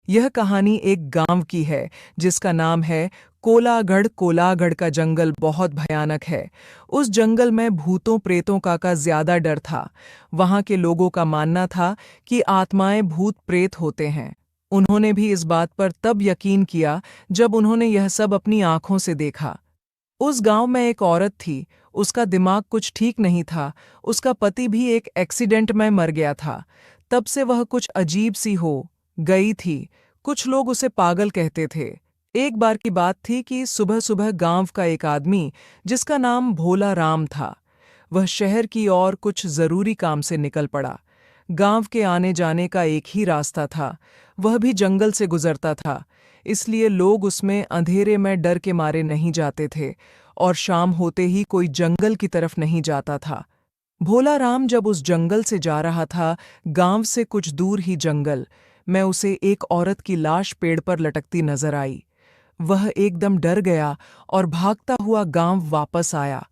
यह कहानी एक गांव की है जिसका नाम है कोलागढ़। कोलागढ़ का जंगल बहुत भयानक है। उस जंगल में भूतों प्रेतों का ज्यादा डर था। वहां के लोगों का मानना था कि आत्माएं भूत प्रेत होते हैं। उन्होंने भी इस बात पर तब यकीन किया जब उन्होंने यह सब अपनी आंखों से देखा। उस गांव में एक औरत थी। उसका दिमाग कुछ ठीक नहीं था। उसका पति भी एक एक्सीडेंट में मर गया था। तब से वह कुछ अजीब सी हो गई थी। कुछ लोग उसे पागल कहते थे। एक बार की बात थी कि सुबह सुबह गांव का एक आदमी, जिसका नाम भोला राम था, वह शहर की ओर कुछ जरूरी काम से निकल पड़ा। गांव के आने जाने का एक ही रास्ता था, वह भी जंगल से गुजरता था। इसलिए लोग उसमें अंधेरे में डर के मारे नहीं जाते थे और शाम होते ही कोई जंगल की तरफ नहीं जाता था। भोला राम जब उस जंगल से जा रहा था, गांव से कुछ दूर ही जंगल में उसे एक औरत की लाश पेड़ पर लटकती नजर आई। वह एकदम डर गया और भागता हुआ गांव वापस आया।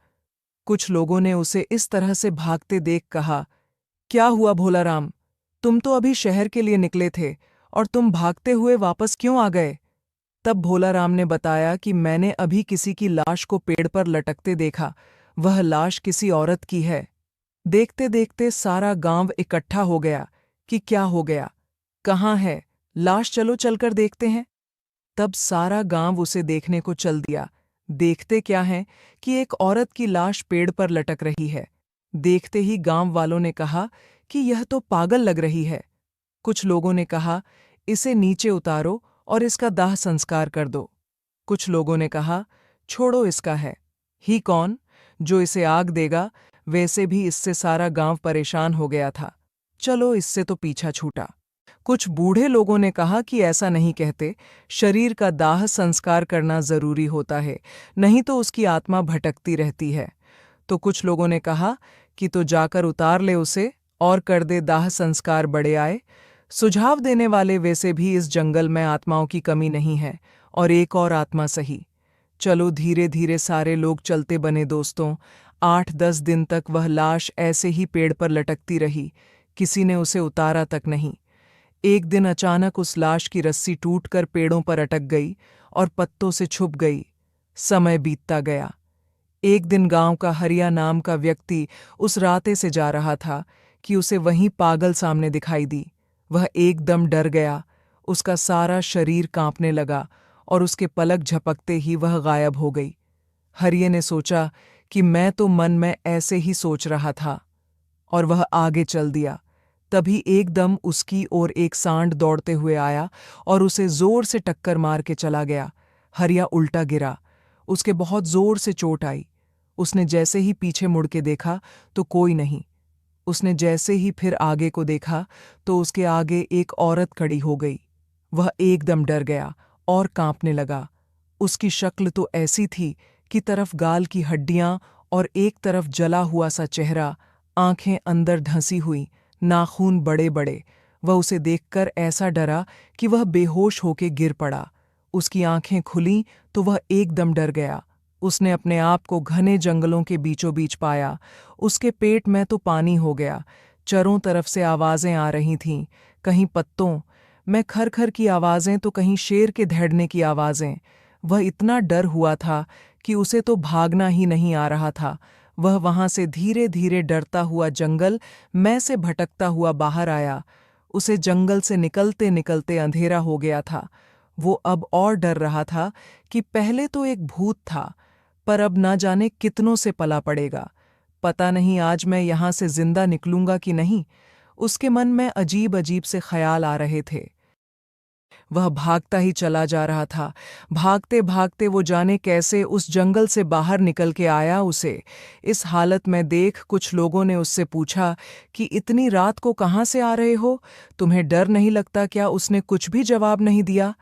कुछ लोगों ने उसे इस तरह से भागते देख कहा, क्या हुआ भोला राम? तुम तो अभी शहर के लिए निकले थे और तुम भागते हुए वापस क्यों आ गए? तब भोला राम ने बताया कि मैंने अभी किसी की लाश को पेड़ पर लटकते देखा। वह लाश किसी औरत की है। देखते देखते सारा गांव इकट्ठा हो गया कि क्या हो गया, कहाँ है लाश, चलो चलकर देखते हैं। तब सारा गांव उसे देखने को चल दिया। देखते क्या है कि एक औरत की लाश पेड़ पर लटक रही है। देखते ही गांव वालों ने कहा कि यह तो पागल लग रही है। कुछ लोगों ने कहा, इसे नीचे उतारो और इसका दाह संस्कार कर दो। कुछ लोगों ने कहा, छोड़ो, इसका है ही कौन जो इसे आग देगा। वैसे भी इससे सारा गांव परेशान हो गया था, चलो इससे तो पीछा छूटा। कुछ बूढ़े लोगों ने कहा कि ऐसा नहीं कहते, शरीर का दाह संस्कार करना जरूरी होता है, नहीं तो उसकी आत्मा भटकती रहती है। तो कुछ लोगों ने कहा कि तो जाकर उतार ले उसे और कर दे दाह संस्कार, बड़े आए। सुझाव देने वाले, वैसे भी इस जंगल में आत्माओं की कमी नहीं है और एक और आत्मा सही। चलो धीरे धीरे सारे लोग चलते बने दोस्तों। 8-10 दिन तक वह लाश ऐसे ही पेड़ पर लटकती रही, किसी ने उसे उतारा तक नहीं। एक दिन अचानक उस लाश की रस्सी टूटकर पेड़ों पर अटक गई और पत्तों से छुप गई। समय बीतता गया। एक दिन गांव का हरिया नाम का व्यक्ति उस रास्ते से जा रहा था कि उसे वहीं पागल सामने दिखाई दी। वह एकदम डर गया, उसका सारा शरीर कांपने लगा और उसके पलक झपकते ही वह गायब हो गई। हरिये ने सोचा कि मैं तो मन में ऐसे ही सोच रहा था, और वह आगे चल दिया। तभी एकदम उसकी ओर एक सांड दौड़ते हुए आया और उसे जोर से टक्कर मार के चला गया। हरिया उल्टा गिरा, उसके बहुत जोर से चोट आई। उसने जैसे ही पीछे मुड़ के देखा तो कोई नहीं। उसने जैसे ही फिर आगे को देखा तो उसके आगे एक औरत खड़ी हो गई। वह एकदम डर गया और कांपने लगा। उसकी शक्ल तो ऐसी थी कि तरफ गाल की हड्डियां और एक तरफ जला हुआ सा चेहरा, आंखें अंदर धंसी हुई, नाखून बड़े बड़े। वह उसे देखकर ऐसा डरा कि वह बेहोश होके गिर पड़ा। उसकी आंखें खुलीं तो वह एकदम डर गया। उसने अपने आप को घने जंगलों के बीचों बीच पाया। उसके पेट में तो पानी हो गया। चारों तरफ से आवाजें आ रही थीं, कहीं पत्तों में खरखर की आवाजें तो कहीं शेर के दहड़ने की आवाजें। वह इतना डर हुआ था कि उसे तो भागना ही नहीं आ रहा था। वह वहां से धीरे धीरे डरता हुआ जंगल में से भटकता हुआ बाहर आया। उसे जंगल से निकलते निकलते अंधेरा हो गया था। वो अब और डर रहा था कि पहले तो एक भूत था, पर अब ना जाने कितनों से पला पड़ेगा। पता नहीं आज मैं यहां से जिंदा निकलूंगा कि नहीं। उसके मन में अजीब अजीब से ख्याल आ रहे थे। वह भागता ही चला जा रहा था। भागते भागते वो जाने कैसे उस जंगल से बाहर निकल के आया। उसे इस हालत में देख कुछ लोगों ने उससे पूछा कि इतनी रात को कहाँ से आ रहे हो? तुम्हें डर नहीं लगता क्या? उसने कुछ भी जवाब नहीं दिया।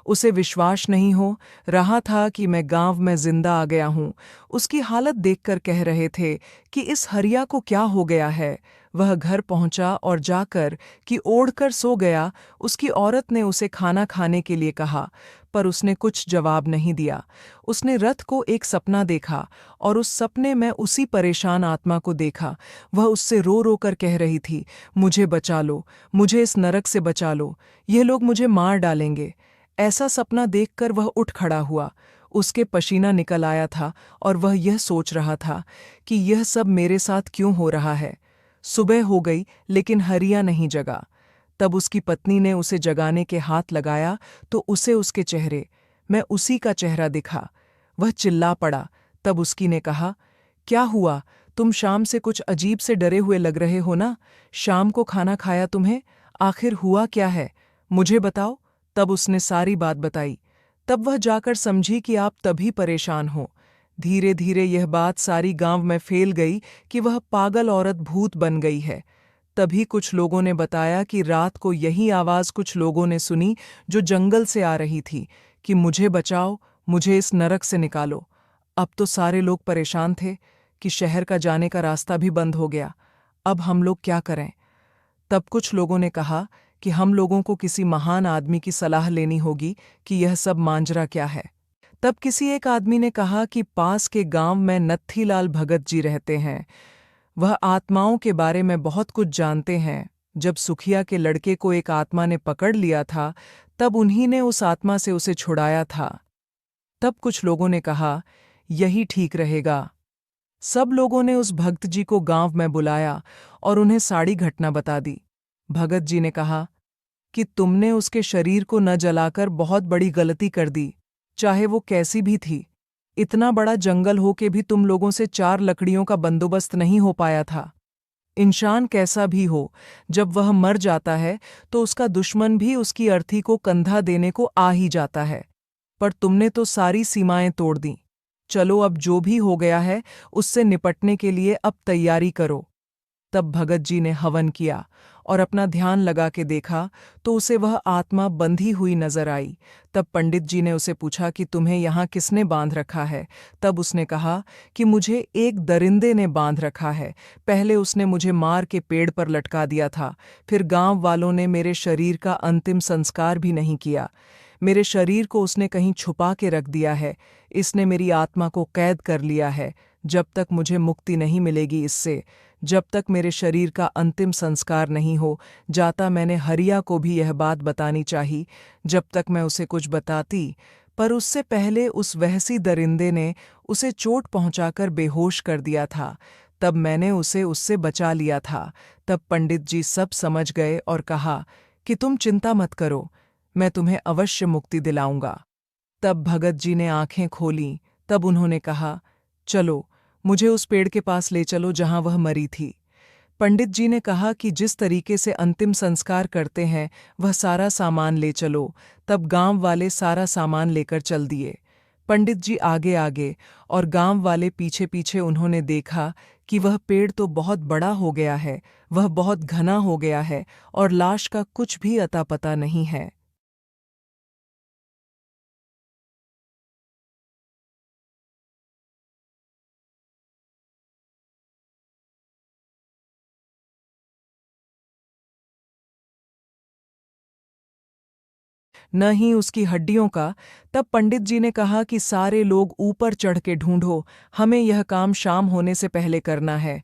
उसे विश्वास नहीं हो रहा था कि मैं गांव में जिंदा आ गया हूँ। उसकी हालत देखकर कह रहे थे कि इस हरिया को क्या हो गया है। वह घर पहुंचा और जाकर कि ओढ़कर सो गया। उसकी औरत ने उसे खाना खाने के लिए कहा, पर उसने कुछ जवाब नहीं दिया। उसने रथ को एक सपना देखा और उस सपने में उसी परेशान आत्मा को देखा। वह उससे रो रो कर कह रही थी, मुझे बचा लो, मुझे इस नरक से बचा लो, ये लोग मुझे मार डालेंगे। ऐसा सपना देखकर वह उठ खड़ा हुआ। उसके पसीना निकल आया था और वह यह सोच रहा था कि यह सब मेरे साथ क्यों हो रहा है। सुबह हो गई लेकिन हरिया नहीं जगा। तब उसकी पत्नी ने उसे जगाने के हाथ लगाया तो उसे उसके चेहरे में उसी का चेहरा दिखा। वह चिल्ला पड़ा। तब उसकी ने कहा, क्या हुआ? तुम शाम से कुछ अजीब से डरे हुए लग रहे हो ना? शाम को खाना खाया तुम्हें? आखिर हुआ क्या है? मुझे बताओ। तब उसने सारी बात बताई। तब वह जाकर समझी कि आप तभी परेशान हो। धीरे धीरे यह बात सारी गांव में फैल गई कि वह पागल औरत भूत बन गई है। तभी कुछ लोगों ने बताया कि रात को यही आवाज़ कुछ लोगों ने सुनी जो जंगल से आ रही थी कि मुझे बचाओ, मुझे इस नरक से निकालो। अब तो सारे लोग परेशान थे कि शहर का जाने का रास्ता भी बंद हो गया। अब हम लोग क्या करें? तब कुछ लोगों ने कहा कि हम लोगों को किसी महान आदमी की सलाह लेनी होगी कि यह सब मांजरा क्या है। तब किसी एक आदमी ने कहा कि पास के गांव में नत्थीलाल भगत जी रहते हैं। वह आत्माओं के बारे में बहुत कुछ जानते हैं। जब सुखिया के लड़के को एक आत्मा ने पकड़ लिया था, तब उन्हीं ने उस आत्मा से उसे छुड़ाया था। तब कुछ लोगों ने कहा, यही ठीक रहेगा। सब लोगों ने उस भक्त जी को गांव में बुलाया और उन्हें सारी घटना बता दी। भगत जी ने कहा कि तुमने उसके शरीर को न जलाकर बहुत बड़ी गलती कर दी, चाहे वो कैसी भी थी। इतना बड़ा जंगल हो के भी तुम लोगों से 4 लकड़ियों का बंदोबस्त नहीं हो पाया था। इंसान कैसा भी हो, जब वह मर जाता है तो उसका दुश्मन भी उसकी अर्थी को कंधा देने को आ ही जाता है। पर तुमने तो सारी सीमाएं तोड़ दी। चलो अब जो भी हो गया है उससे निपटने के लिए अब तैयारी करो। तब भगत जी ने हवन किया और अपना ध्यान लगा के देखा तो उसे वह आत्मा बंधी हुई नजर आई। तब पंडित जी ने उसे पूछा कि तुम्हें यहाँ किसने बांध रखा है? तब उसने कहा कि मुझे एक दरिंदे ने बांध रखा है। पहले उसने मुझे मार के पेड़ पर लटका दिया था, फिर गांव वालों ने मेरे शरीर का अंतिम संस्कार भी नहीं किया। मेरे शरीर को उसने कहीं छुपा के रख दिया है। इसने मेरी आत्मा को कैद कर लिया है। जब तक मुझे मुक्ति नहीं मिलेगी इससे, जब तक मेरे शरीर का अंतिम संस्कार नहीं हो जाता, मैंने हरिया को भी यह बात बतानी चाहिए। जब तक मैं उसे कुछ बताती, पर उससे पहले उस वहसी दरिंदे ने उसे चोट पहुंचाकर बेहोश कर दिया था। तब मैंने उसे उससे बचा लिया था। तब पंडित जी सब समझ गए और कहा कि तुम चिंता मत करो, मैं तुम्हें अवश्य मुक्ति दिलाऊंगा। तब भगत जी ने आंखें खोलीं। तब उन्होंने कहा, चलो मुझे उस पेड़ के पास ले चलो जहां वह मरी थी। पंडित जी ने कहा कि जिस तरीके से अंतिम संस्कार करते हैं वह सारा सामान ले चलो। तब गांव वाले सारा सामान लेकर चल दिए। पंडित जी आगे आगे और गांव वाले पीछे पीछे। उन्होंने देखा कि वह पेड़ तो बहुत बड़ा हो गया है, वह बहुत घना हो गया है और लाश का कुछ भी अता पता नहीं है। न ही उसकी हड्डियों का। तब पंडित जी ने कहा कि सारे लोग ऊपर चढ़ के ढूंढो, हमें यह काम शाम होने से पहले करना है।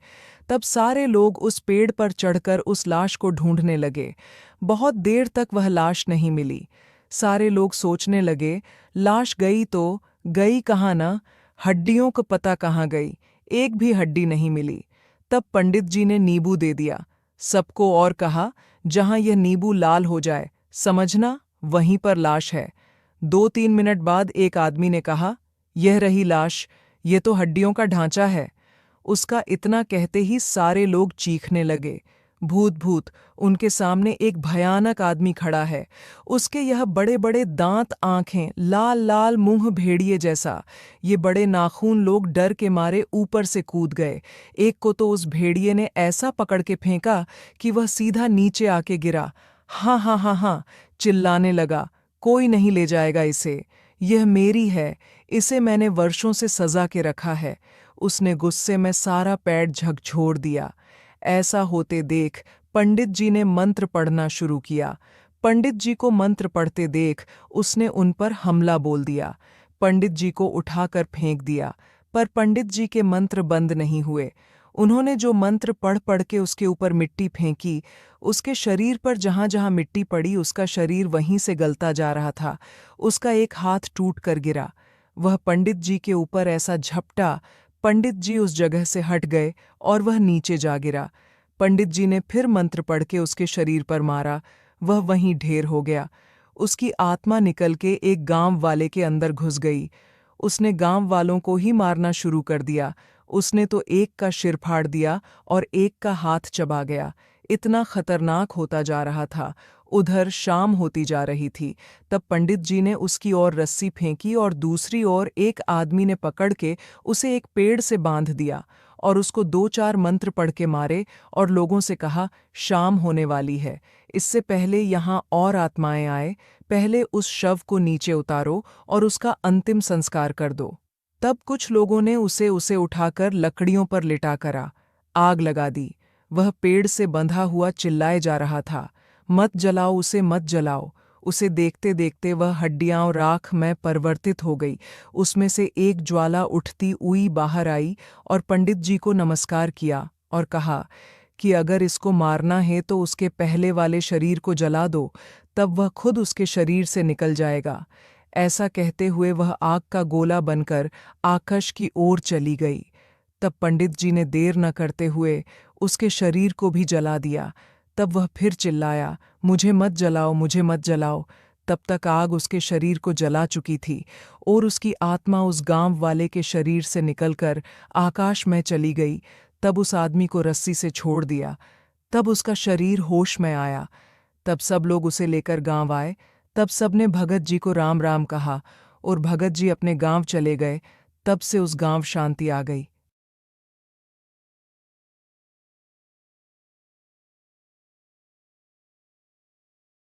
तब सारे लोग उस पेड़ पर चढ़कर उस लाश को ढूंढने लगे। बहुत देर तक वह लाश नहीं मिली। सारे लोग सोचने लगे, लाश गई तो गई कहाँ न, हड्डियों का पता कहाँ गई, एक भी हड्डी नहीं मिली। तब पंडित जी ने नींबू दे दिया सबको और कहा, जहां यह नींबू लाल हो जाए समझना वहीं पर लाश है। 2-3 मिनट बाद एक आदमी ने कहा, यह रही लाश, ये तो हड्डियों का ढांचा है। उसका इतना कहते ही सारे लोग चीखने लगे। भूत भूत, उनके सामने एक भयानक आदमी खड़ा है। उसके यह बड़े बड़े दांत, आंखें, लाल लाल मुंह भेड़िए जैसा। ये बड़े नाखून। लोग डर के मारे ऊपर से कूद गए। एक को तो उस भेड़िए ने ऐसा पकड़ के फेंका कि वह सीधा नीचे आके गिरा। हाँ हाँ हाँ हाँ चिल्लाने लगा, कोई नहीं ले जाएगा इसे, यह मेरी है, इसे मैंने वर्षों से सजा के रखा है। उसने गुस्से में सारा पेड़ झकझोर दिया। ऐसा होते देख पंडित जी ने मंत्र पढ़ना शुरू किया। पंडित जी को मंत्र पढ़ते देख उसने उन पर हमला बोल दिया। पंडित जी को उठाकर फेंक दिया, पर पंडित जी के मंत्र बंद नहीं हुए। उन्होंने जो मंत्र पढ़ पढ़ के उसके ऊपर मिट्टी फेंकी, उसके शरीर पर जहाँ जहाँ मिट्टी पड़ी उसका शरीर वहीं से गलता जा रहा था। उसका एक हाथ टूट कर गिरा। वह पंडित जी के ऊपर ऐसा झपटा, पंडित जी उस जगह से हट गए और वह नीचे जा गिरा। पंडित जी ने फिर मंत्र पढ़ के उसके शरीर पर मारा। वह वहीं ढेर हो गया। उसकी आत्मा निकल के एक गांव वाले के अंदर घुस गई। उसने गांव वालों को ही मारना शुरू कर दिया। उसने तो एक का सिर फाड़ दिया और एक का हाथ चबा गया। इतना खतरनाक होता जा रहा था। उधर शाम होती जा रही थी। तब पंडित जी ने उसकी ओर रस्सी फेंकी और दूसरी ओर एक आदमी ने पकड़ के उसे एक पेड़ से बांध दिया और उसको 2-4 मंत्र पढ़ के मारे और लोगों से कहा, शाम होने वाली है, इससे पहले यहाँ और आत्माएं आए, पहले उस शव को नीचे उतारो और उसका अंतिम संस्कार कर दो। तब कुछ लोगों ने उसे उठाकर लकड़ियों पर लिटा करा आग लगा दी। वह पेड़ से बंधा हुआ चिल्लाए जा रहा था, मत जलाओ उसे, मत जलाओ। उसे देखते देखते वह हड्डियां और राख में परिवर्तित हो गई। उसमें से एक ज्वाला उठती हुई बाहर आई और पंडित जी को नमस्कार किया और कहा कि अगर इसको मारना है तो उसके पहले वाले शरीर को जला दो, तब वह खुद उसके शरीर से निकल जाएगा। ऐसा कहते हुए वह आग का गोला बनकर आकाश की ओर चली गई। तब पंडित जी ने देर न करते हुए उसके शरीर को भी जला दिया। तब वह फिर चिल्लाया, मुझे मत जलाओ, मुझे मत जलाओ। तब तक आग उसके शरीर को जला चुकी थी और उसकी आत्मा उस गांव वाले के शरीर से निकलकर आकाश में चली गई। तब उस आदमी को रस्सी से छोड़ दिया। तब उसका शरीर होश में आया। तब सब लोग उसे लेकर गांव आए। तब सबने भगत जी को राम राम कहा और भगत जी अपने गांव चले गए। तब से उस गांव शांति आ गई।